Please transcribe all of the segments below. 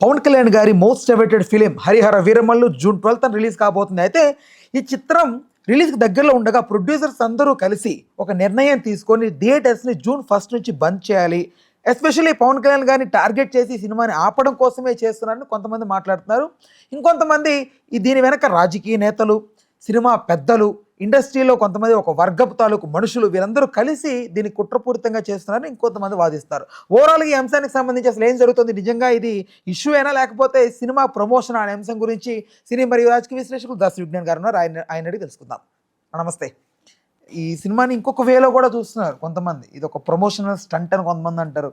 పవన్ కళ్యాణ్ గారి most awaited film Harihara Veeramallu June 12th release కాబోతుంది. అయితే ఈ చిత్రం రిలీజ్కి దగ్గరలో ఉండగా ప్రొడ్యూసర్స్ అందరూ కలిసి ఒక నిర్ణయం తీసుకొని థియేటర్స్ని జూన్ 1 నుంచి బంద్ చేయాలి, ఎస్పెషల్లీ పవన్ కళ్యాణ్ గారిని టార్గెట్ చేసి ఈ సినిమాని ఆపడం కోసమే చేస్తున్నారని కొంతమంది మాట్లాడుతున్నారు. ఇంకొంతమంది దీని వెనక రాజకీయ నేతలు, సినిమా పెద్దలు, ఇండస్ట్రీలో కొంతమంది ఒక వర్గపు తాలూకు మనుషులు వీరందరూ కలిసి దీన్ని కుట్రపూరితంగా చేస్తున్నారని ఇంకొంతమంది వాదిస్తారు. ఓవరాల్గా ఈ అంశానికి సంబంధించి అసలు ఏం జరుగుతుంది, నిజంగా ఇది ఇష్యూ అయినా లేకపోతే సినిమా ప్రమోషన్ అనే అంశం గురించి సినీ మరియు రాజకీయ విశ్లేషకులు దాస్ విజ్ఞాన్ గారు ఉన్నారు. ఆయన అడిగి తెలుసుకుందాం. నమస్తే. ఈ సినిమాని ఇంకొక వేలో కూడా చూస్తున్నారు కొంతమంది, ఇది ఒక ప్రమోషనల్ స్టంట్ అని కొంతమంది అంటారు.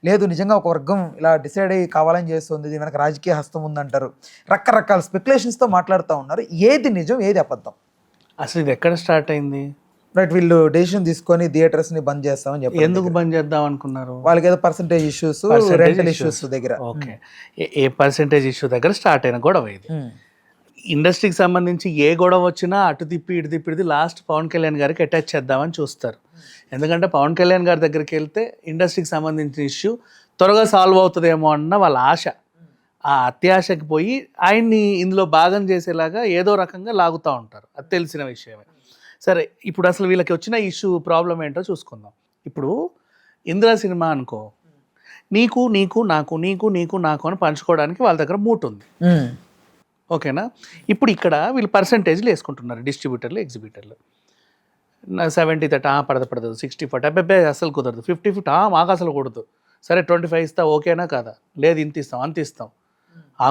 లేదు నిజంగా ఒక వర్గం ఇలా డిసైడ్ అయ్యి కావాలని చేస్తుంది, దీని వెనక రాజకీయ హస్తం ఉందంటారు. రకరకాల స్పెక్యులేషన్స్తో మాట్లాడుతూ ఉన్నారు. ఏది నిజం, ఏది అబద్ధం? అసలు ఇది ఎక్కడ స్టార్ట్ అయింది? రైట్, వీళ్ళు డెసిషన్ తీసుకొని థియేటర్స్ని బంద్ చేస్తామని చెప్పి. ఎందుకు బంద్ చేద్దాం అనుకున్నారు? వాళ్ళకి ఏదో పర్సంటేజ్ ఇష్యూస్, రెంటల్ ఇష్యూస్ దగ్గర. ఓకే, ఏ పర్సంటేజ్ ఇష్యూ దగ్గర స్టార్ట్ అయిన గొడవ ఇది. ఇండస్ట్రీకి సంబంధించి ఏ గొడవ వచ్చినా అటు తిప్పి ఇటు తిప్పిది లాస్ట్ పవన్ కళ్యాణ్ గారికి అటాచ్ చేద్దామని చూస్తారు. ఎందుకంటే పవన్ కళ్యాణ్ గారి దగ్గరికి వెళ్తే ఇండస్ట్రీకి సంబంధించిన ఇష్యూ త్వరగా సాల్వ్ అవుతుందేమో అన్న వాళ్ళ ఆశ. ఆ అత్యాశకి పోయి ఆయన్ని ఇందులో భాగం చేసేలాగా ఏదో రకంగా లాగుతూ ఉంటారు, అది తెలిసిన విషయమే. సరే, ఇప్పుడు అసలు వీళ్ళకి వచ్చిన ఇష్యూ ప్రాబ్లం ఏంటో చూసుకుందాం. ఇప్పుడు ఇందిరా సినిమా అనుకో, నీకు నీకు నాకు నీకు నీకు నాకు అని పంచుకోవడానికి వాళ్ళ దగ్గర మూట్ ఉంది, ఓకేనా? ఇప్పుడు ఇక్కడ వీళ్ళు పర్సంటేజ్లు వేసుకుంటున్నారు, డిస్ట్రిబ్యూటర్లు ఎగ్జిబ్యూటర్లు. 70 పడదు 60 అబ్బాయి అసలు కుదరదు, 50 మాకు అసలు కూడదు, సరే 25 ఇస్తా, ఓకేనా కాదా? లేదు ఇంత ఇస్తాం అంత ఇస్తాం,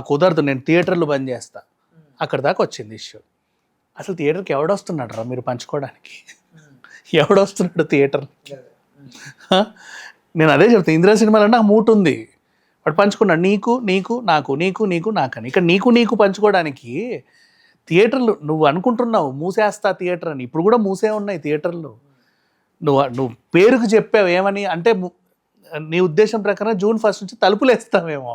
కుదరదు నేను థియేటర్లు బంద్ చేస్తా. అక్కడ దాకా వచ్చింది ఇష్యూ. అసలు థియేటర్కి ఎవడొస్తున్నాడు రా మీరు పంచుకోవడానికి? ఎవడొస్తున్నాడు థియేటర్కి? నేను అదే చెప్తాను, ఇందిరా సినిమాలో నాకు మూట్ ఉంది, వాడు పంచుకున్నాడు నీకు నీకు నాకు నీకు నీకు నాకని. ఇక్కడ నీకు నీకు పంచుకోవడానికి థియేటర్లు నువ్వు అనుకుంటున్నావు మూసేస్తా థియేటర్ అని, ఇప్పుడు కూడా మూసే ఉన్నాయి థియేటర్లు. నువ్వు పేరుకు చెప్పావు ఏమని అంటే, నీ ఉద్దేశం ప్రకారం జూన్ 1 నుంచి తలుపులు వేస్తావేమో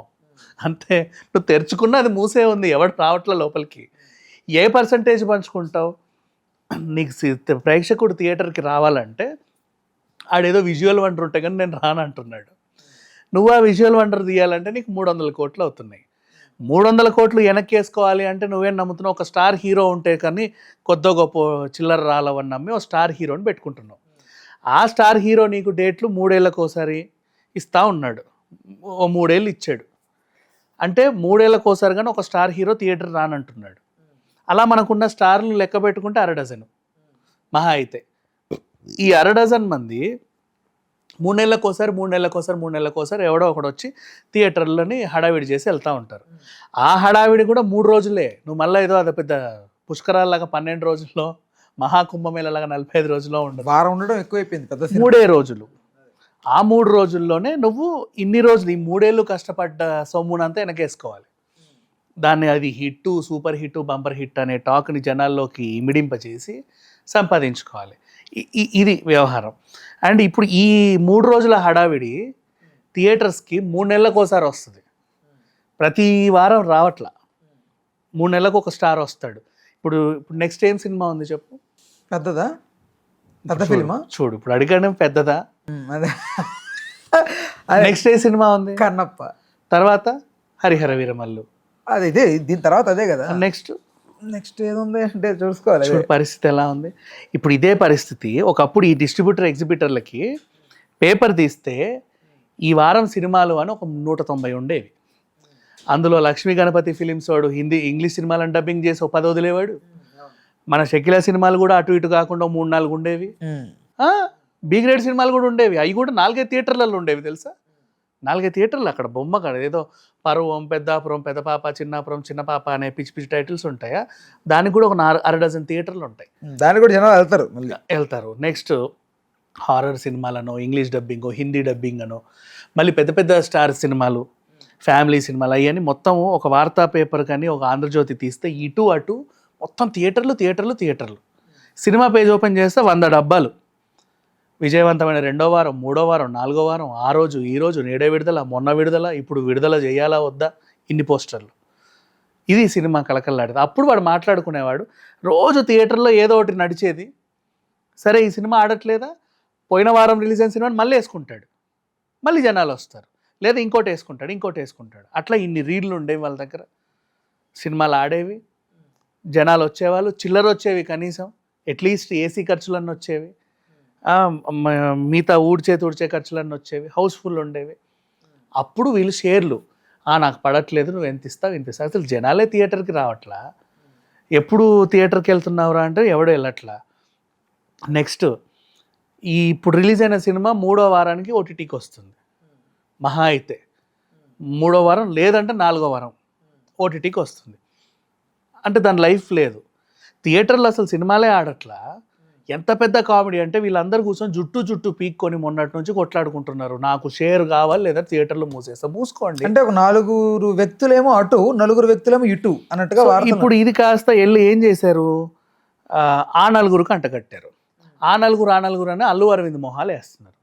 అంతే, నువ్వు తెరుచుకున్నా అది మూసే ఉంది, ఎవడు రావట్లే లోపలికి. ఏ పర్సంటేజ్ పంచుకుంటావు? నీకు ప్రేక్షకుడు థియేటర్కి రావాలంటే ఆడేదో విజువల్ వండర్ ఉంటే కానీ నేను రానంటున్నాడు. నువ్వు ఆ విజువల్ వండర్ తీయాలంటే నీకు 300 కోట్లు అవుతున్నాయి. 300 కోట్లు వెనక్కి వేసుకోవాలి అంటే నువ్వేం నమ్ముతున్నావు? ఒక స్టార్ హీరో ఉంటే కానీ కొద్ది గొప్ప చిల్లర రాలవని నమ్మి ఒక స్టార్ హీరోని పెట్టుకుంటున్నావు. ఆ స్టార్ హీరో నీకు డేట్లు 3 ఏళ్ళకోసారి ఇస్తూ ఉన్నాడు, ఓ 3 ఏళ్ళు ఇచ్చాడు అంటే 3 ఏళ్ళకోసారి కానీ ఒక స్టార్ హీరో థియేటర్ రానంటున్నాడు. అలా మనకున్న స్టార్లు లెక్క పెట్టుకుంటే 1/2 డజన్ మహా అయితే. ఈ 1/2 డజన్ మంది 3 నెలలకోసారి ఎవడో ఒకడు వచ్చి థియేటర్లని హడావిడి చేసి వెళ్తూ ఉంటారు. ఆ హడావిడి కూడా 3 రోజులే. నువ్వు మళ్ళీ ఏదో అది పెద్ద పుష్కరాల్లాగా 12 రోజుల్లో, మహాకుంభమేళలాగా 45 రోజుల్లో ఉండదు, వారం ఉండడం ఎక్కువైపోయింది, పెద్ద 3 రోజులు. ఆ 3 రోజుల్లోనే నువ్వు ఇన్ని రోజులు ఈ 3 ఏళ్ళు కష్టపడ్డ సొమ్మునంతా వెనకేసుకోవాలి. దాన్ని అది hit, super hit, bumper hit అనే టాక్ని జనాల్లోకి ఇమిడింపజేసి సంపాదించుకోవాలి. ఇది వ్యవహారం. అండ్ ఇప్పుడు ఈ 3 రోజుల హడావిడి థియేటర్స్కి 3 నెలలకోసారి వస్తుంది, ప్రతి వారం రావట్లా. 3 నెలలకు ఒక స్టార్ వస్తాడు. ఇప్పుడు నెక్స్ట్ ఏం సినిమా ఉంది చెప్పు? పెద్దదా? పెద్ద ఫిల్మా? చూడు ఇప్పుడు అడిగాను, పెద్దదా? అదే. నెక్స్ట్ ఏ సినిమా ఉంది? కన్నప్ప. తర్వాత హరిహర వీరమల్లు. అది ఇదే, దీని తర్వాత అదే కదా. నెక్స్ట్ ఏముంది అంటే చూసుకోవాలి. చూడు పరిస్థితి ఎలా ఉంది ఇప్పుడు. ఇదే పరిస్థితి ఒకప్పుడు ఈ డిస్ట్రిబ్యూటర్ ఎగ్జిబ్యూటర్లకి పేపర్ తీస్తే ఈ వారం సినిమాలు అని ఒక 190 ఉండేవి. అందులో లక్ష్మీ గణపతి ఫిలిమ్స్ వాడు హిందీ ఇంగ్లీష్ సినిమాలను డబ్బింగ్ చేసి 10 వదిలేవాడు. మన షకీలా సినిమాలు కూడా అటు ఇటు కాకుండా 3-4 ఉండేవి. బి గ్రేడ్ సినిమాలు కూడా ఉండేవి, అవి కూడా 4 థియేటర్లలో ఉండేవి తెలుసా. 4 థియేటర్లు అక్కడ బొమ్మ కాడ ఏదో పర్వం, పెద్దాపురం, పెద్ద పాప, చిన్నాపురం, చిన్న పాప అనే పిచ్చి పిచ్చి టైటిల్స్ ఉంటాయా, దానికి కూడా ఒక 1/2 డజన్ థియేటర్లు ఉంటాయి. దానికి కూడా జనాలు వెళ్తారు. నెక్స్ట్ హారర్ సినిమాలను, ఇంగ్లీష్ డబ్బింగ్, హిందీ డబ్బింగ్ అనో, మళ్ళీ పెద్ద పెద్ద స్టార్ సినిమాలు, ఫ్యామిలీ సినిమాలు అవన్నీ మొత్తం ఒక వార్తా పేపర్ కానీ ఒక ఆంధ్రజ్యోతి తీస్తే ఇటు అటు మొత్తం థియేటర్లు. సినిమా పేజ్ ఓపెన్ చేస్తే 100 డబ్బాలు. విజయవంతమైన 2వ వారం, 3వ వారం, 4వ వారం, ఆ రోజు ఈ రోజు, నేడే విడుదల, మొన్న విడుదల, ఇప్పుడు విడుదల చేయాలా వద్దా, ఇన్ని పోస్టర్లు. ఇది సినిమా కలకల్లాడేది. అప్పుడు వాడు మాట్లాడుకునేవాడు, రోజు థియేటర్లో ఏదో ఒకటి నడిచేది. సరే ఈ సినిమా ఆడట్లేదా, పోయిన వారం రిలీజ్ అయిన సినిమాని మళ్ళీ వేసుకుంటాడు, మళ్ళీ జనాలు వస్తారు. లేదా ఇంకోటి వేసుకుంటాడు. అట్లా ఇన్ని రీళ్లు ఉండేవి వాళ్ళ దగ్గర, సినిమాలు ఆడేవి, జనాలు వచ్చేవాళ్ళు, చిల్లర వచ్చేవి, కనీసం అట్లీస్ట్ ఏసీ ఖర్చులన్నీ వచ్చేవి, మిగతా ఊడ్చే ఖర్చులన్నీ వచ్చేవి, హౌస్ఫుల్ ఉండేవి. అప్పుడు వీళ్ళు షేర్లు, నాకు పడట్లేదు, నువ్వు ఎంత ఇస్తావు. అసలు జనాలే థియేటర్కి రావట్లా. ఎప్పుడు థియేటర్కి వెళ్తున్నావురా అంటే ఎవడు వెళ్ళట్లా. నెక్స్ట్ ఇప్పుడు రిలీజ్ అయిన సినిమా 3వ వారానికి ఓటీటీకి వస్తుంది, మహా అయితే 3వ వారం, లేదంటే 4వ వారం ఓటీటీకి వస్తుంది. అంటే దాని లైఫ్ లేదు. థియేటర్లో అసలు సినిమాలే ఆడట్లా. ఎంత పెద్ద కామెడీ అంటే వీళ్ళందరూ కూర్చొని జుట్టు పీక్కొని మొన్నటి నుంచి కొట్లాడుకుంటున్నారు, నాకు షేర్ కావాలి లేదా థియేటర్లో మూసుకోండి. అంటే ఒక 4 వ్యక్తులేమో అటు, 4 వ్యక్తులేమో ఇటు అన్నట్టుగా. ఇప్పుడు ఇది కాస్త వెళ్ళి ఏం చేశారు, ఆ 4కి అంటగట్టారు. ఆ నలుగురు అని అల్లు అరవింద్ మొహాలు వేస్తున్నారు.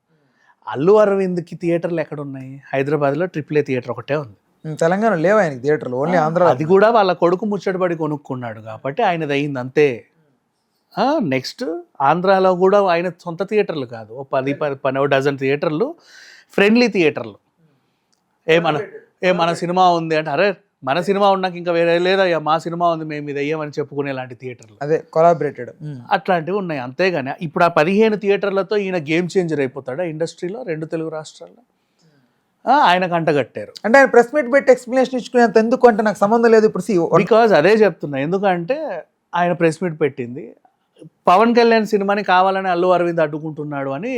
అల్లు అరవింద్కి థియేటర్లు ఎక్కడ ఉన్నాయి? హైదరాబాద్లో AAA థియేటర్ ఒకటే ఉంది. తెలంగాణ లేవు ఆయనకి థియేటర్లు, ఓన్లీ ఆంధ్ర. అది కూడా వాళ్ళ కొడుకు ముచ్చటపడి కొనుక్కున్నాడు కాబట్టి ఆయనది అయింది అంతే. నెక్స్ట్ ఆంధ్రాలో కూడా ఆయన సొంత థియేటర్లు కాదు, 10 డజన్ థియేటర్లు, ఫ్రెండ్లీ థియేటర్లు. మన సినిమా ఉంది అంటే, అరే మన సినిమా ఉన్నాక ఇంకా వేరే లేదయ్యా, మా సినిమా ఉంది, మేము ఇది అయ్యామని చెప్పుకునే లాంటి థియేటర్లు, అదే కొలాబరేటెడ్, అట్లాంటివి ఉన్నాయి. అంతేగాని ఇప్పుడు ఆ 15 థియేటర్లతో ఈయన గేమ్ చేంజర్ అయిపోతాడా ఇండస్ట్రీలో, 2 తెలుగు రాష్ట్రాల్లో? ఆయనకు అంటగట్టారు. అంటే ఆయన ప్రెస్ మీట్ పెట్టి ఎక్స్ప్లెనేషన్ ఇచ్చుకునేంత ఎందుకు అంటే నాకు సంబంధం లేదు ఇప్పుడు. బికాజ్ అదే చెప్తున్నా, ఎందుకంటే ఆయన ప్రెస్ మీట్ పెట్టింది పవన్ కళ్యాణ్ సినిమాని కావాలని అల్లు అరవింద్ అడ్డుకుంటున్నాడు అని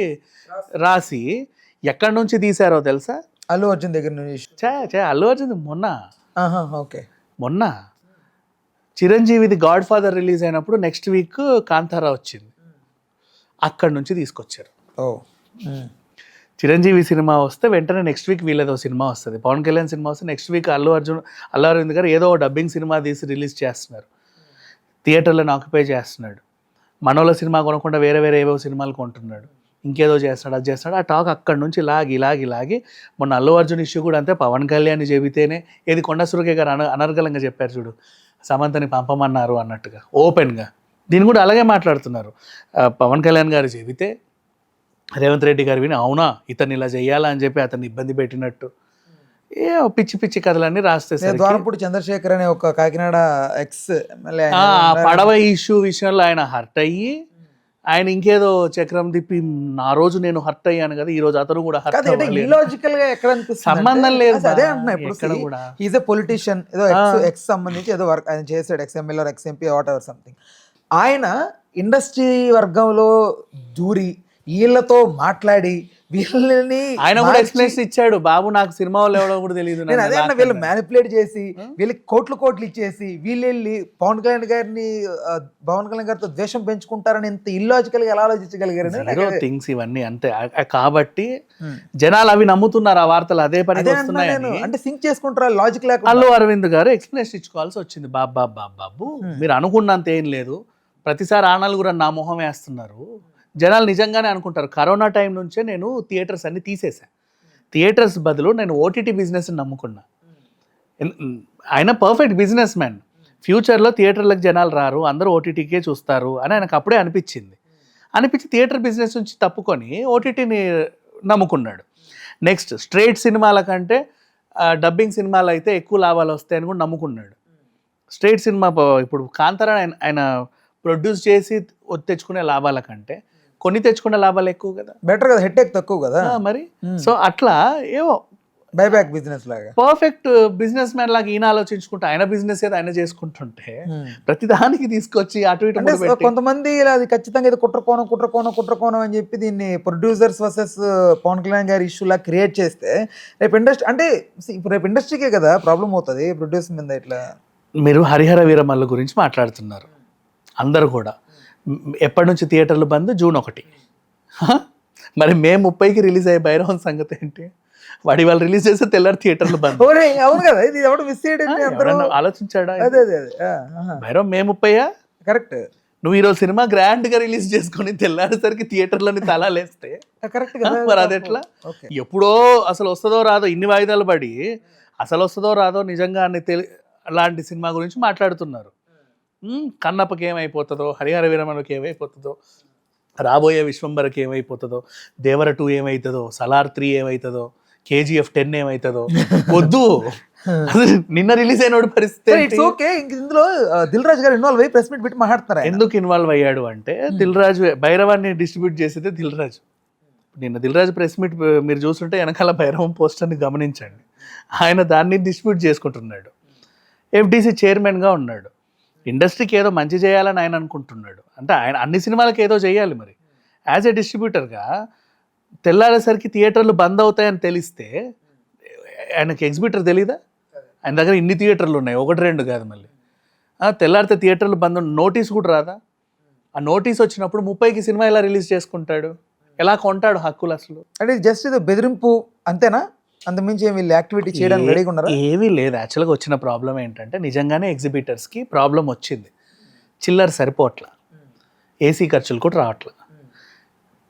రాసి, ఎక్కడి నుంచి తీశారో తెలుసా? అల్లు అర్జున్ దగ్గర నుంచి. అల్లు అర్జున్ మొన్న చిరంజీవిది గాడ్ ఫాదర్ రిలీజ్ అయినప్పుడు నెక్స్ట్ వీక్ కాంతారా వచ్చింది, అక్కడి నుంచి తీసుకొచ్చారు. చిరంజీవి సినిమా వస్తే వెంటనే నెక్స్ట్ వీక్ వీళ్ళేదో సినిమా వస్తుంది, పవన్ కళ్యాణ్ సినిమా వస్తే నెక్స్ట్ వీక్ అల్లు అరవింద్ గారు ఏదో డబ్బింగ్ సినిమా తీసి రిలీజ్ చేస్తున్నారు, థియేటర్లను ఆక్యుపై చేస్తున్నాడు. మనోళ్ళ సినిమా కొనకుండా వేరే ఏవో సినిమాలు కొంటున్నాడు, ఇంకేదో చేస్తాడు, అది చేస్తాడు. ఆ టాక్ అక్కడి నుంచి లాగి మొన్న అల్లు అర్జున్ ఇష్యూ కూడా అంతే. పవన్ కళ్యాణ్ చెబితేనే, ఏది కొండ సురేఖ గారు అనర్గళంగా చెప్పారు చూడు, సమంతని పంపమన్నారు అన్నట్టుగా ఓపెన్గా, దీన్ని కూడా అలాగే మాట్లాడుతున్నారు. పవన్ కళ్యాణ్ గారు చెబితే రేవంత్ రెడ్డి గారు విని, అవునా ఇతన్ని ఇలా చెయ్యాలా అని చెప్పి అతన్ని ఇబ్బంది పెట్టినట్టు ఏ పిచ్చి కథలన్నీ రాస్తే. ద్వారపూడి చంద్రశేఖర్ అనే ఒక కాకినాడ ఎక్స్ ఎమ్మెల్యే పడవ ఇష్యూ విషయంలో ఆయన హర్ట్ అయ్యి, ఆయన ఇంకేదో చక్రం తిప్పి, ఆ రోజు నేను హర్ట్ అయ్యాను కదా, ఈ రోజు అతను కూడా హర్ట్ అవ్వాలి. ఇలాజికల్ గా ఎక్కడ సంబంధం లేదు. అదే అంటున్నా, ఇప్పుడు కూడా ఈజ్ ఎ పొలిటీషియన్, ఏదో ఎక్స్ సంబంధించి ఏదో వర్క్ ఆయన చేశాడు, ex-MLA ex MP what ever something. ఆయన ఇండస్ట్రీ వర్గంలో దూరి వీళ్ళతో మాట్లాడి వీళ్ళని ఆయన కూడా ఎక్స్ప్లెనేషన్ ఇచ్చాడు, బాబు నాకు సినిమా వాళ్ళు ఎవడో కూడా తెలియదు. నేను అదే అన్న, వీళ్ళు మ్యానిపులేట్ చేసి వీళ్ళకి కోట్లు ఇచ్చేసి వీళ్ళు వెళ్ళి పవన్ కళ్యాణ్ గారితో ద్వేషం పెంచుకుంటారని ఇంత ఇల్లాజికల్ గా ఎలా ఆలోచించగలిగారు థింగ్స్ ఇవన్నీ అంతే. కాబట్టి జనాలు అవి నమ్ముతున్నారు, ఆ వార్తలు అదే పని అంటే సింక్ చేసుకుంటారా లాజిక్ లేక. అల్లు అరవింద్ గారు ఎక్స్ప్లెనేషన్ ఇచ్చుకోవాల్సి వచ్చింది. బాబు మీరు అనుకున్నంత ఏం లేదు, ప్రతిసారి ఆ నలుగురు నా మొహం వేస్తున్నారు. జనాలు నిజంగానే అనుకుంటారు. కరోనా టైం నుంచే నేను థియేటర్స్ అన్ని తీసేసాను, థియేటర్స్ బదులు నేను ఓటీటీ బిజినెస్ని నమ్ముకున్నా. ఆయన పర్ఫెక్ట్ బిజినెస్ మ్యాన్, ఫ్యూచర్లో థియేటర్లకు జనాలు రారు, అందరూ ఓటీటీకే చూస్తారు అని ఆయనకు అప్పుడే అనిపించి థియేటర్ బిజినెస్ నుంచి తప్పుకొని ఓటీటీని నమ్ముకున్నాడు. నెక్స్ట్ స్ట్రైట్ సినిమాల కంటే డబ్బింగ్ సినిమాలు అయితే ఎక్కువ లాభాలు వస్తాయని కూడా నమ్ముకున్నాడు. స్ట్రైట్ సినిమా ఇప్పుడు కాంతారా ఆయన ప్రొడ్యూస్ చేసి తెచ్చుకునే లాభాల కంటే కొన్ని తెచ్చుకునే లాభాలు ఎక్కువ కదా, బెటర్ కదా, హెడ్ఏక్ తక్కువ కదా మరి. సో అట్లా ఏవో బైబ్యాక్ బిజినెస్ లాగా పర్ఫెక్ట్ బిజినెస్ మ్యాన్ లాగా ఈయన ఆలోచించుకుంటే, ఆయన బిజినెస్ ఏదో ఆయన చేసుకుంటుంటే ప్రతిదానికి తీసుకొచ్చి అటు ఇటు కొంతమంది అది ఖచ్చితంగా ఇది కుట్రకోణం అని చెప్పి దీన్ని ప్రొడ్యూసర్స్ వర్సెస్ పవన్ కళ్యాణ్ గారి ఇష్యూ లాగా క్రియేట్ చేస్తే రేపు ఇండస్ట్రీ అంటే ఇప్పుడు రేపు ఇండస్ట్రీకే కదా ప్రాబ్లం అవుతుంది ప్రొడ్యూసర్ మీద. ఇట్లా మీరు హరిహర వీరమల్లు గురించి మాట్లాడుతున్నారు అందరూ కూడా, ఎప్పటి నుంచి థియేటర్లు బంద్? June 1. మరి May 30కి రిలీజ్ అయ్యే భైరవం సంగతి ఏంటి? వాడి వాళ్ళు రిలీజ్ చేస్తే తెల్లారి థియేటర్లు బంద్. అవును కదా, ఇది ఎవడు మిస్ ఆలోచించాడా? Bhairavam May 30 correct. నువ్వు ఈరోజు సినిమా గ్రాండ్ గా రిలీజ్ చేసుకొని తెల్లారేసరికి థియేటర్లని తలాలేస్తే కరెక్ట్ మరి అది ఎట్లా? ఎప్పుడో అసలు వస్తుందో రాదో, ఇన్ని వాయిదాలు పడి అసలు వస్తుందో రాదో నిజంగా అలాంటి సినిమా గురించి మాట్లాడుతున్నారు. కన్నప్పకి ఏమైపోతుందో, హరిహర వీరమల్లుకి ఏమైపోతుందో, రాబోయే విశ్వంబరకి ఏమైపోతుందో, దేవర 2 ఏమవుతుందో, సలార్ 3 ఏమవుతుందో, కేజీఎఫ్ 10 ఏమవుతుందో వద్దు. అసలు నిన్న రిలీజ్ అయిన పరిస్థితి ఇట్స్ ఓకే. ఇందులో దిల్ రాజు గారు ఇన్వాల్వ్ అయ్యి ప్రెస్ మీట్ పెట్టి మాట్లాడతారు. ఎందుకు ఇన్వాల్వ్ అయ్యాడు అంటే దిల్ రాజు భైరవాన్ని డిస్ట్రిబ్యూట్ చేసేది దిల్ రాజు. నిన్న దిల్ రాజు ప్రెస్ మీట్ మీరు చూస్తుంటే వెనకాల భైరవం పోస్టర్ని గమనించండి. ఆయన దాన్ని డిస్ట్రిబ్యూట్ చేసుకుంటున్నాడు. ఎఫ్డీసీ చైర్మన్గా ఉన్నాడు. ఇండస్ట్రీకి ఏదో మంచి చేయాలని ఆయన అనుకుంటున్నాడు. అంటే ఆయన అన్ని సినిమాలకి ఏదో చేయాలి. మరి యాజ్ ఏ డిస్ట్రిబ్యూటర్గా తెల్లారేసరికి థియేటర్లు బంద్ అవుతాయని తెలిస్తే ఆయనకి ఎగ్జిబిటర్ తెలీదా? ఆయన దగ్గర ఇన్ని థియేటర్లు ఉన్నాయి, 1-2 కాదు. మళ్ళీ తెల్లారితే థియేటర్లు బంద్ నోటీస్ కూడా రాదా? ఆ నోటీస్ వచ్చినప్పుడు 30కి సినిమా ఎలా రిలీజ్ చేసుకుంటాడు? ఎలా కొంటాడు హక్కులు? అసలు అంటే జస్ట్ ఇది బెదిరింపు అంతేనా? అంతమించి వీళ్ళు యాక్టివిటీ చేయడానికి రెడీగా ఉన్నారా? ఏమీ లేదు. యాక్చువల్గా వచ్చిన ప్రాబ్లం ఏంటంటే నిజంగానే ఎగ్జిబిటర్స్కి ప్రాబ్లం వచ్చింది. చిల్లర సరిపోవట్ల, ఏసీ ఖర్చులు కూడా రావట్లేదు.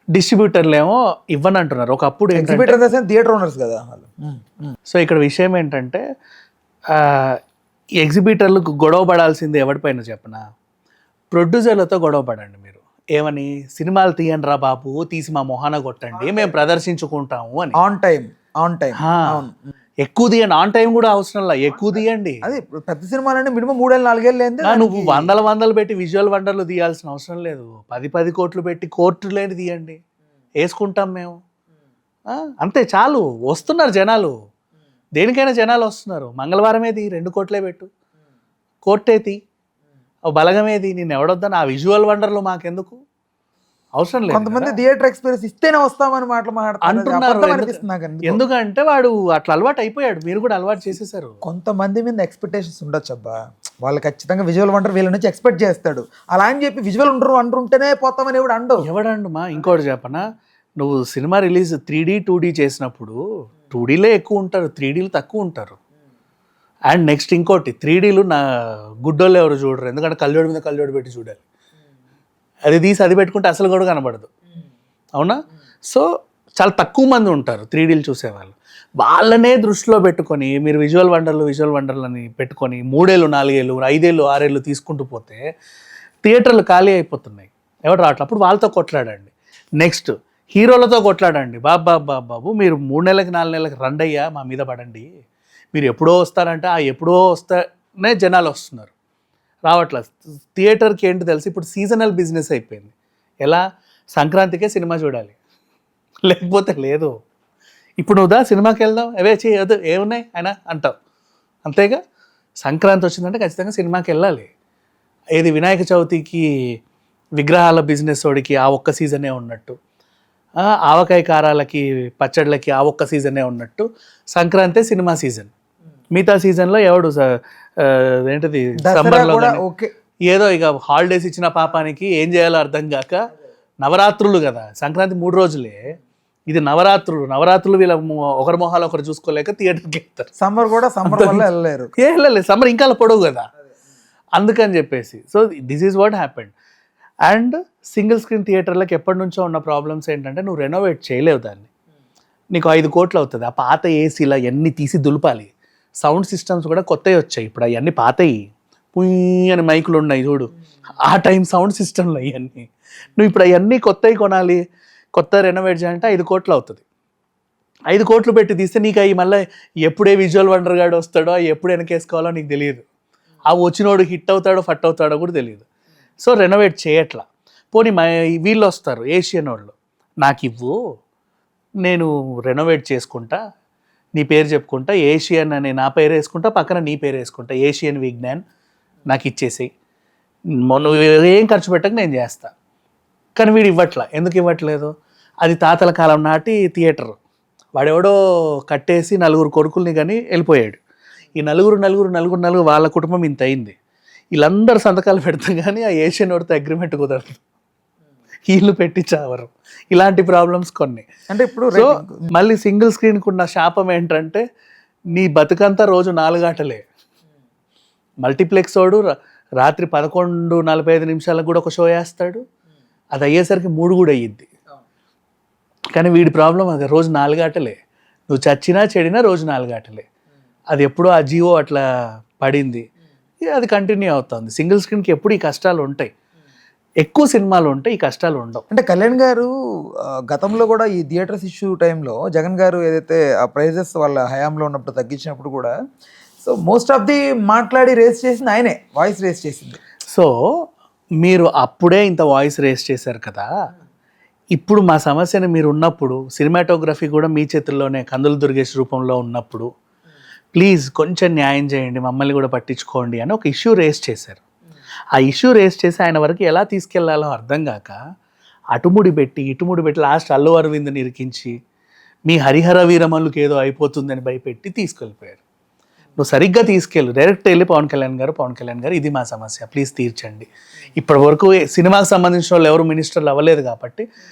డిస్ట్రిబ్యూటర్లు ఏమో ఇవ్వనంటున్నారు. ఒకప్పుడు థియేటర్ ఓనర్స్ కదా. సో ఇక్కడ విషయం ఏంటంటే ఎగ్జిబిటర్లకు గొడవ పడాల్సింది ఎవరిపైన చెప్పనా? ప్రొడ్యూసర్లతో గొడవ పడండి మీరు. ఏమని, సినిమాలు తీయండి రా బాబు, తీసి మా మొహాన కొట్టండి, మేము ప్రదర్శించుకుంటాము అని. ఆన్ టైం ఎక్కువ తీయండి. ఆన్ టైం కూడా అవసరం లేదు, ఎక్కువ తీయండి. అది పెద్ద సినిమాలంటే మినిమం 3-4 ఏళ్ళు. నువ్వు వందలు పెట్టి విజువల్ వండర్లు తీయాల్సిన అవసరం లేదు. 10 కోట్లు పెట్టి కోర్టు లేని తీయండి, వేసుకుంటాం మేము. అంతే చాలు. వస్తున్నారు జనాలు, దేనికైనా జనాలు వస్తున్నారు. మంగళవారం ఏది 2 కోట్లే పెట్టు, కోర్టేది బలగమేది, నేను ఎవడొద్దాను. ఆ విజువల్ వండర్లు మాకెందుకు అవసరం లేదు. కొంతమంది థియేటర్ ఎక్స్పీరియన్స్ ఇస్తేనే వస్తామని మాట్లాడుతున్నారు. ఎందుకంటే వాడు అట్లా అలవాటు అయిపోయాడు. మీరు కూడా అలవాటు చేసేసారు. కొంతమంది మీద ఎక్స్పెక్టేషన్స్ ఉండొచ్చు అబ్బా. వాళ్ళు ఖచ్చితంగా విజువల్ వండర్ వీళ్ళ నుంచి ఎక్స్పెక్ట్ చేస్తాడు. అలా అని చెప్పి విజువల్ వండర్ ఉంటేనే పోతామని ఎవడండు మా. ఇంకోటి చెప్పనా, నువ్వు సినిమా రిలీజ్ 3D 2D చేసినప్పుడు 2Dలే ఎక్కువ ఉంటారు, 3Dలు తక్కువ ఉంటారు. అండ్ నెక్స్ట్ ఇంకోటి, 3Dలు నా గుడ్డోళ్ళు ఎవరు చూడరు. ఎందుకంటే కళ్ళజోడు మీద కళ్ళజోడు పెట్టి చూడాలి. అది తీసి అది పెట్టుకుంటే అసలు కూడా కనబడదు, అవునా? సో చాలా తక్కువ మంది ఉంటారు 3Dలు చూసేవాళ్ళు. వాళ్ళనే దృష్టిలో పెట్టుకొని మీరు విజువల్ వండర్లు అని పెట్టుకొని 3 ఏళ్ళు 4 ఏళ్ళు 5 ఏళ్ళు 6 ఏళ్ళు తీసుకుంటూ పోతే థియేటర్లు ఖాళీ అయిపోతున్నాయి, ఎవరు రావట్లేదు. అప్పుడు వాళ్ళతో కొట్లాడండి. నెక్స్ట్ హీరోలతో కొట్లాడండి. బాబు మీరు 3 నెలలకి 4 నెలలకి రండి అయ్యా, మా మీద పడండి. మీరు ఎప్పుడో వస్తారంటే ఆ ఎప్పుడో వస్తేనే జనాలు వస్తున్నారు, రావట్లేదు. థియేటర్కి ఏంటి తెలుసు, ఇప్పుడు సీజనల్ బిజినెస్ అయిపోయింది. ఎలా? సంక్రాంతికే సినిమా చూడాలి, లేకపోతే లేదు. ఇప్పుడు నువ్వు సినిమాకి వెళ్దాం, అవే చేయదు, ఏమున్నాయి ఆయన అంటావు, అంతేగా. సంక్రాంతి వచ్చిందంటే ఖచ్చితంగా సినిమాకి వెళ్ళాలి. ఏది వినాయక చవితికి విగ్రహాల బిజినెస్ వాడికి ఆ ఒక్క సీజనే ఉన్నట్టు, ఆవకాయ కారాలకి పచ్చళ్ళకి ఆ ఒక్క సీజనే ఉన్నట్టు, సంక్రాంతి సినిమా సీజన్. మిగతా సీజన్లో ఎవడు ఏంటిది సమ్మర్లో ఏదో ఇక హాలిడేస్ ఇచ్చిన పాపానికి ఏం చేయాలో అర్థం కాక, నవరాత్రులు కదా, సంక్రాంతి 3 రోజులే, ఇది నవరాత్రులు వీళ్ళ ఒకరి మొహాలు ఒకరు చూసుకోలేక థియేటర్కి వెళ్తారు. సమ్మర్ వల్ల వెళ్ళలేరు, సమ్మర్ ఇంకా పొడవు కదా, అందుకని చెప్పేసి. So this is what happened. And single screen థియేటర్లకు ఎప్పటి నుంచో ఉన్న ప్రాబ్లమ్స్ ఏంటంటే, నువ్వు రెనోవేట్ చేయలేవు దాన్ని, నీకు 5 కోట్లు అవుతుంది. ఆ పాత ఏసీలు అవన్నీ తీసి దులపాలి. సౌండ్ సిస్టమ్స్ కూడా కొత్తవి వచ్చాయి, ఇప్పుడు అవన్నీ పాతవి, పుయ్యి అని మైకులు ఉన్నాయి చూడు, ఆ టైం సౌండ్ సిస్టమ్లు అవన్నీ. నువ్వు ఇప్పుడు అవన్నీ కొత్తవి కొనాలి, కొత్త రెనోవేట్ చేయాలంటే 5 కోట్లు అవుతుంది. 5 కోట్లు పెట్టి తీస్తే నీకు అవి మళ్ళీ ఎప్పుడే విజువల్ వండర్ గాడు వస్తాడో, ఎప్పుడు వెనకేసుకోవాలో నీకు తెలియదు. ఆ వచ్చినోడు హిట్ అవుతాడో ఫట్ అవుతాడో కూడా తెలియదు. సో రెనోవేట్ చేయట్లా. పోనీ వీళ్ళు వస్తారు ఏషియన్ వాళ్ళు, నాకు ఇవ్వు, నేను రెనోవేట్ చేసుకుంటా, నీ పేరు చెప్పుకుంటా, ఏషియన్ అని నా పేరు వేసుకుంటా, పక్కన నీ పేరు వేసుకుంటా, ఏషియన్ విజ్ఞాన్ నాకు ఇచ్చేసేయి, నువ్వు ఏం ఖర్చు పెట్టక నేను చేస్తా. కానీ వీడు ఇవ్వట్లా. ఎందుకు ఇవ్వట్లేదు? అది తాతల కాలం నాటి థియేటర్, వాడెవడో కట్టేసి 4 కొడుకుల్ని కానీ వెళ్ళిపోయాడు. ఈ నలుగురు వాళ్ళ కుటుంబం ఇంత అయింది. వీళ్ళందరూ సంతకాలు పెడతాం కానీ ఆ ఏషియన్ వాడితో అగ్రిమెంట్ కుదరదు, వీళ్ళు పెట్టి చావరు. ఇలాంటి ప్రాబ్లమ్స్ కొన్ని. అంటే ఇప్పుడు మళ్ళీ సింగిల్ స్క్రీన్కి ఉన్న శాపం ఏంటంటే, నీ బతుకంతా రోజు 4 గంటలే. మల్టీప్లెక్స్ వాడు రాత్రి 11:45 కూడా ఒక షో వేస్తాడు, అది అయ్యేసరికి 3 కూడా అయ్యిద్ది. కానీ వీడి ప్రాబ్లం అది, రోజు 4 గంటలే. నువ్వు చచ్చినా చెడినా రోజు 4 గంటలే. అది ఎప్పుడో ఆ జియో అట్లా పడింది, అది కంటిన్యూ అవుతుంది. సింగిల్ స్క్రీన్కి ఎప్పుడు ఈ కష్టాలు ఉంటాయి. ఎక్కువ సినిమాలు ఉంటే ఈ కష్టాలు ఉండవు. అంటే కళ్యాణ్ గారు గతంలో కూడా ఈ థియేటర్స్ ఇష్యూ టైంలో జగన్ గారు ఏదైతే ఆ ప్రైజెస్ వాళ్ళ హయాంలో ఉన్నప్పుడు తగ్గించినప్పుడు కూడా సో మోస్ట్ ఆఫ్ ది మాట్లాడి రేస్ చేసింది ఆయనే, వాయిస్ రేస్ చేసింది. సో మీరు అప్పుడే ఇంత వాయిస్ రేస్ చేశారు కదా, ఇప్పుడు మా సమస్యని మీరు ఉన్నప్పుడు సినిమాటోగ్రఫీ కూడా మీ చేతుల్లోనే కందులు దుర్గేష్ రూపంలో ఉన్నప్పుడు ప్లీజ్ కొంచెం న్యాయం చేయండి, మమ్మల్ని కూడా పట్టించుకోండి అని ఒక ఇష్యూ రేస్ చేశారు. ఆ ఇష్యూ రేస్ చేసి ఆయన వరకు ఎలా తీసుకెళ్లాలో అర్థం కాక అటుముడి పెట్టి ఇటుముడి పెట్టి లాస్ట్ అల్లు అరవింద్ని ఇరికించి మీ హరిహర వీరమల్లుకి ఏదో అయిపోతుందని భయపెట్టి తీసుకెళ్ళిపోయారు. నువ్వు సరిగ్గా తీసుకెళ్ళు, డైరెక్ట్ వెళ్ళి పవన్ కళ్యాణ్ గారు ఇది మా సమస్య ప్లీజ్ తీర్చండి. ఇప్పటి వరకు సినిమాకి సంబంధించిన వాళ్ళు ఎవరు మినిస్టర్లు అవ్వలేదు కాబట్టి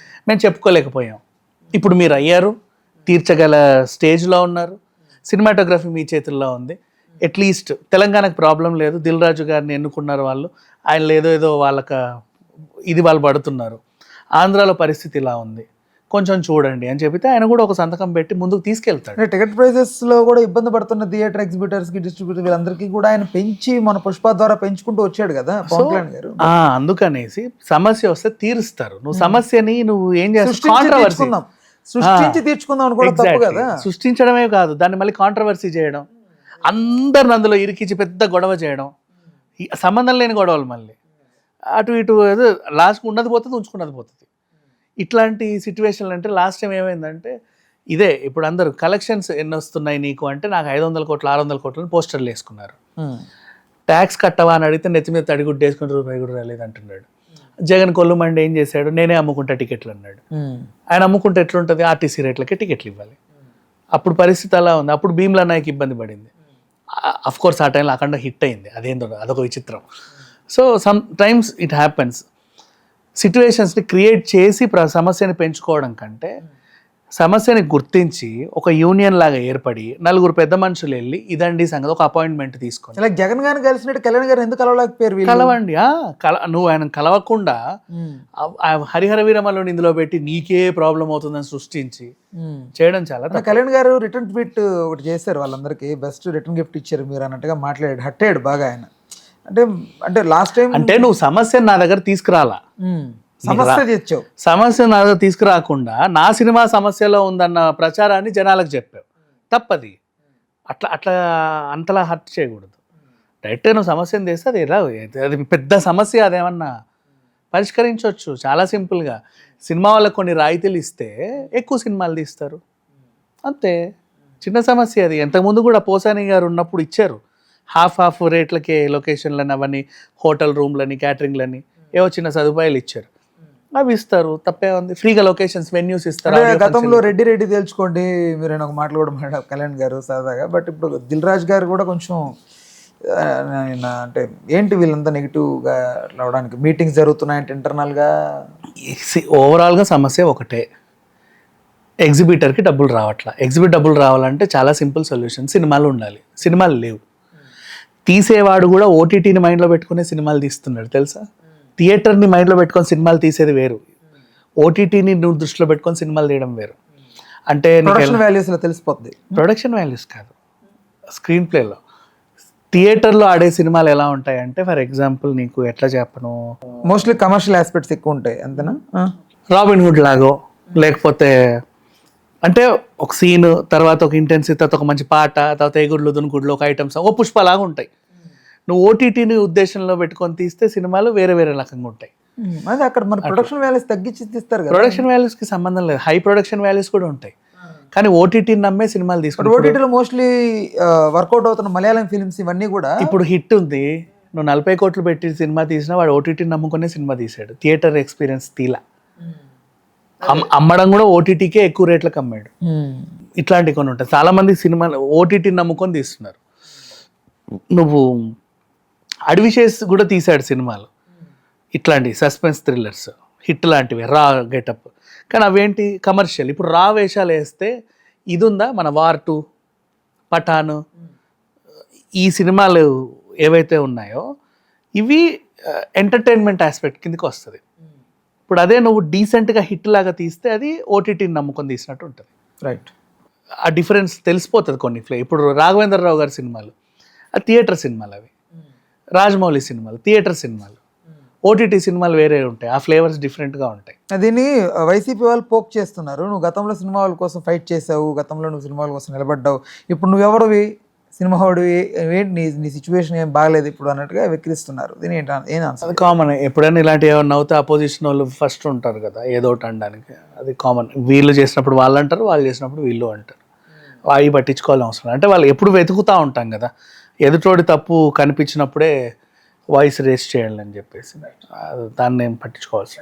మేము చెప్పుకోలేకపోయాం. ఇప్పుడు మీరు అయ్యారు, తీర్చగల స్టేజ్లో ఉన్నారు, సినిమాటోగ్రఫీ మీ చేతుల్లో ఉంది. అట్లీస్ట్ తెలంగాణకు ప్రాబ్లం లేదు, దిల్ రాజు గారిని ఎన్నుకున్నారు వాళ్ళు, ఆయన ఏదో వాళ్ళు పడుతున్నారు. ఆంధ్రాలో పరిస్థితి ఇలా ఉంది, కొంచెం చూడండి అని చెబితే ఆయన కూడా ఒక సంతకం పెట్టి ముందుకు తీసుకెళ్తాడు. టికెట్ ప్రైజెస్ లో కూడా ఇబ్బంది పడుతున్న థియేటర్ ఎగ్జిబిటర్స్ కి, డిస్ట్రిబ్యూటర్ వీళ్ళందరికీ కూడా ఆయన పెంచి మన పుష్ప ద్వారా పెంచుకుంటూ వచ్చాడు కదా పవన్ కళ్యాణ్ గారు. అందుకనేసి సమస్య వస్తే తీరుస్తారు. నువ్వు సమస్యని నువ్వు ఏం చేస్తావు, సృష్టించి తీర్చుకుందాం అని కూడా తప్పు కదా. సృష్టించడమే కాదు, దాన్ని మళ్ళీ కాంట్రవర్సీ చేయడం, అందరిని అందులో ఇరికించి పెద్ద గొడవ చేయడం, సంబంధం లేని గొడవలు మళ్ళీ అటు ఇటు లాస్ట్కి ఉన్నది పోతుంది, ఉంచుకున్నది పోతుంది. ఇట్లాంటి సిచ్యువేషన్లు అంటే లాస్ట్ టైం ఏమైందంటే ఇదే, ఇప్పుడు అందరూ కలెక్షన్స్ ఎన్ని వస్తున్నాయి నీకు అంటే నాకు 500 కోట్లు 600 కోట్లు పోస్టర్లు వేసుకున్నారు. ట్యాక్స్ కట్టవా అని అడిగితే నెత్తి మీద తడిగుడ్డు వేసుకుని రూపాయి కూడా రాలేదు అంటున్నాడు. జగన్ కొల్లుమండి ఏం చేశాడు, నేనే అమ్ముకుంటా టికెట్లు అన్నాడు. ఆయన అమ్ముకుంటే ఎట్లుంటుంది, ఆర్టీసీ రేట్లకే టికెట్లు ఇవ్వాలి. అప్పుడు పరిస్థితి అలా ఉంది. అప్పుడు భీమ్లా నాయక్ ఇబ్బంది పడింది. అఫ్కోర్స్ ఆ టైంలో అఖండ హిట్ అయింది, అదొక విచిత్రం. So sometimes it happens. సిట్యువేషన్స్ని క్రియేట్ చేసి సమస్యని పెంచుకోవడం కంటే సమస్యని గుర్తించి ఒక యూనియన్ లాగా ఏర్పడి నలుగురు పెద్ద మనుషులు వెళ్ళి ఇదండి సంగతి ఒక అపాయింట్మెంట్ తీసుకొని, ఇలా జగన్ గారిని కలిసినట్టు కళ్యాణ్ గారు ఎందుకు కలవలేకపోయారు? కలవండి. నువ్వు ఆయన కలవకుండా హరిహర వీరమల్లుని ఇందులో పెట్టి నీకే ప్రాబ్లం అవుతుందని సృష్టించి చేయడం చాలా. కళ్యాణ్ గారు రిటర్న్ ట్వీట్ ఒకటి చేశారు, వాళ్ళందరికీ బెస్ట్ రిటర్న్ గిఫ్ట్ ఇచ్చారు మీరు అన్నట్టుగా మాట్లాడాడు, హట్టాడు బాగా ఆయన. అంటే లాస్ట్ టైం అంటే నువ్వు సమస్యను నా దగ్గర తీసుకురాలా, సమస్య నా దగ్గర తీసుకురాకుండా నా సినిమా సమస్యలో ఉందన్న ప్రచారాన్ని జనాలకు చెప్పావు, తప్పది. అట్లా అంతలా హర్ట్ చేయకూడదు. డైరెక్ట్గా నువ్వు సమస్యను తెస్తే అది పెద్ద సమస్య, అదేమన్నా పరిష్కరించవచ్చు చాలా సింపుల్గా. సినిమా వాళ్ళకి కొన్ని రాయితీలు ఇస్తే ఎక్కువ సినిమాలు తీస్తారు, అంతే. చిన్న సమస్య అది. ఎంతకుముందు కూడా పోసాని గారు ఉన్నప్పుడు ఇచ్చారు, హాఫ్ రేట్లకే లొకేషన్లని, అవన్నీ హోటల్ రూమ్లని, క్యాటరింగ్లని, ఏవో చిన్న సదుపాయాలు ఇచ్చారు, అవి ఇస్తారు, తప్పే ఉంది. ఫ్రీగా లొకేషన్స్, వెన్యూస్ ఇస్తారు. గతంలో రెడ్డి తెలుసుకోండి మీరు ఒక మాటలు కూడా మాట్లాడారు కళ్యాణ్ గారు సరదాగా. బట్ ఇప్పుడు దిల్ రాజు గారు కూడా కొంచెం అంటే ఏంటి వీళ్ళంతా నెగిటివ్గా రావడానికి, మీటింగ్స్ జరుగుతున్నాయంటే ఇంటర్నల్గా. ఓవరాల్గా సమస్య ఒకటే, ఎగ్జిబిటర్కి డబ్బులు రావట్లా. డబ్బులు రావాలంటే చాలా సింపుల్ సొల్యూషన్, సినిమాలు ఉండాలి. సినిమాలు లేవు. తీసేవాడు కూడా ఓటీటీని మైండ్లో పెట్టుకునే సినిమాలు తీస్తున్నాడు తెలుసా. థియేటర్ని మైండ్లో పెట్టుకొని సినిమాలు తీసేది వేరు, ఓటీటీని నువ్వు దృష్టిలో పెట్టుకొని సినిమాలు తీయడం వేరు. అంటే తెలిసిపోతుంది. ప్రొడక్షన్ వాల్యూస్ కాదు, స్క్రీన్ ప్లేలో. థియేటర్లో ఆడే సినిమాలు ఎలా ఉంటాయి అంటే, ఫర్ ఎగ్జాంపుల్ నీకు ఎట్లా చెప్పను, మోస్ట్లీ కమర్షియల్ ఆస్పెక్ట్స్ ఎక్కువ ఉంటాయి అంతేనా. రాబిన్ హుడ్ లాగో, లేకపోతే అంటే ఒక సీన్ తర్వాత ఒక ఇంటెన్సిటీ, తర్వాత ఒక మంచి పాట, తర్వాత ఎగుడ్లు దునుగుడ్లు ఒక ఐటమ్స్, ఒక పుష్పలాగా ఉంటాయి. నువ్వు ఓటీటీని ఉద్దేశంలో పెట్టుకొని తీస్తే సినిమాలు వేరే రకంగా ఉంటాయి. అది అక్కడ మన ప్రొడక్షన్ వాల్యూస్ తగ్గించి తీస్తారు కదా. ప్రొడక్షన్ వాల్యూస్కి సంబంధం లేదు, హై ప్రొడక్షన్ వాల్యూస్ కూడా ఉంటాయి. కానీ ఓటీటీని నమ్మే సినిమాలు తీసుకుంటారు. ఓటీటీలో మోస్ట్లీ వర్కౌట్ అవుతున్న మలయాళం ఫిల్మ్స్ ఇవన్నీ కూడా ఇప్పుడు హిట్ ఉంది. నువ్వు 40 కోట్లు పెట్టి సినిమా తీసినా వాడు ఓటీటీని నమ్ముకునే సినిమా తీసాడు, థియేటర్ ఎక్స్పీరియన్స్ తీలా. అమ్మడం కూడా ఓటీటీకే ఎక్కువ రేట్లకు అమ్మాడు. ఇట్లాంటివి కొన్ని ఉంటాయి. చాలా మంది సినిమాలు ఓటీటీని నమ్ముకొని తీస్తున్నారు. నువ్వు అడ్విషేస్ కూడా తీశాడు సినిమాలు, ఇట్లాంటి సస్పెన్స్ థ్రిల్లర్స్ హిట్ లాంటివి, రా గెటప్. కానీ అవేంటి కమర్షియల్. ఇప్పుడు రా వేషాలు వేస్తే ఇది ఉందా, మన వార్ 2, పఠాను, ఈ సినిమాలు ఏవైతే ఉన్నాయో ఇవి ఎంటర్టైన్మెంట్ ఆస్పెక్ట్ కిందకి వస్తుంది. ఇప్పుడు అదే నువ్వు డీసెంట్గా హిట్ లాగా తీస్తే అది ఓటీటీని నమ్ముకొని తీసినట్టు ఉంటుంది. రైట్. ఆ డిఫరెన్స్ తెలిసిపోతుంది కొన్ని. ఇప్పుడు రాఘవేంద్రరావు గారి సినిమాలు అది థియేటర్ సినిమాలు, అవి రాజమౌళి సినిమాలు థియేటర్ సినిమాలు. ఓటీటీ సినిమాలు వేరే ఉంటాయి, ఆ ఫ్లేవర్స్ డిఫరెంట్గా ఉంటాయి. దీన్ని వైసీపీ వాళ్ళు పోక్ చేస్తున్నారు. నువ్వు గతంలో సినిమా వాళ్ళ కోసం ఫైట్ చేసావు, గతంలో నువ్వు సినిమా వాళ్ళ కోసం నిలబడ్డావు, ఇప్పుడు నువ్వెవరివి, సినిమా వాడివి, ఏంటి నీ సిచ్యువేషన్ ఏం బాగలేదు ఇప్పుడు అన్నట్టుగా వెక్కిరిస్తున్నారు. దీని ఏం ఆన్సర్? అది కామన్. ఎప్పుడైనా ఇలాంటివి ఏమన్నా అవుతే అపోజిషన్ వాళ్ళు ఫస్ట్ ఉంటారు కదా ఏదో ఒకటి అనడానికి, అది కామన్. వీళ్ళు చేసినప్పుడు వాళ్ళు అంటారు, వాళ్ళు చేసినప్పుడు వీళ్ళు అంటారు. అవి పట్టించుకోవాలని అవసరం అంటే వాళ్ళు ఎప్పుడు వెతుకుతూ ఉంటాం కదా, ఎదుటోడి తప్పు కనిపించినప్పుడే వాయిస్ రేస్ చేయాలని చెప్పేసి దాన్ని ఏం పట్టించుకోవాల్సి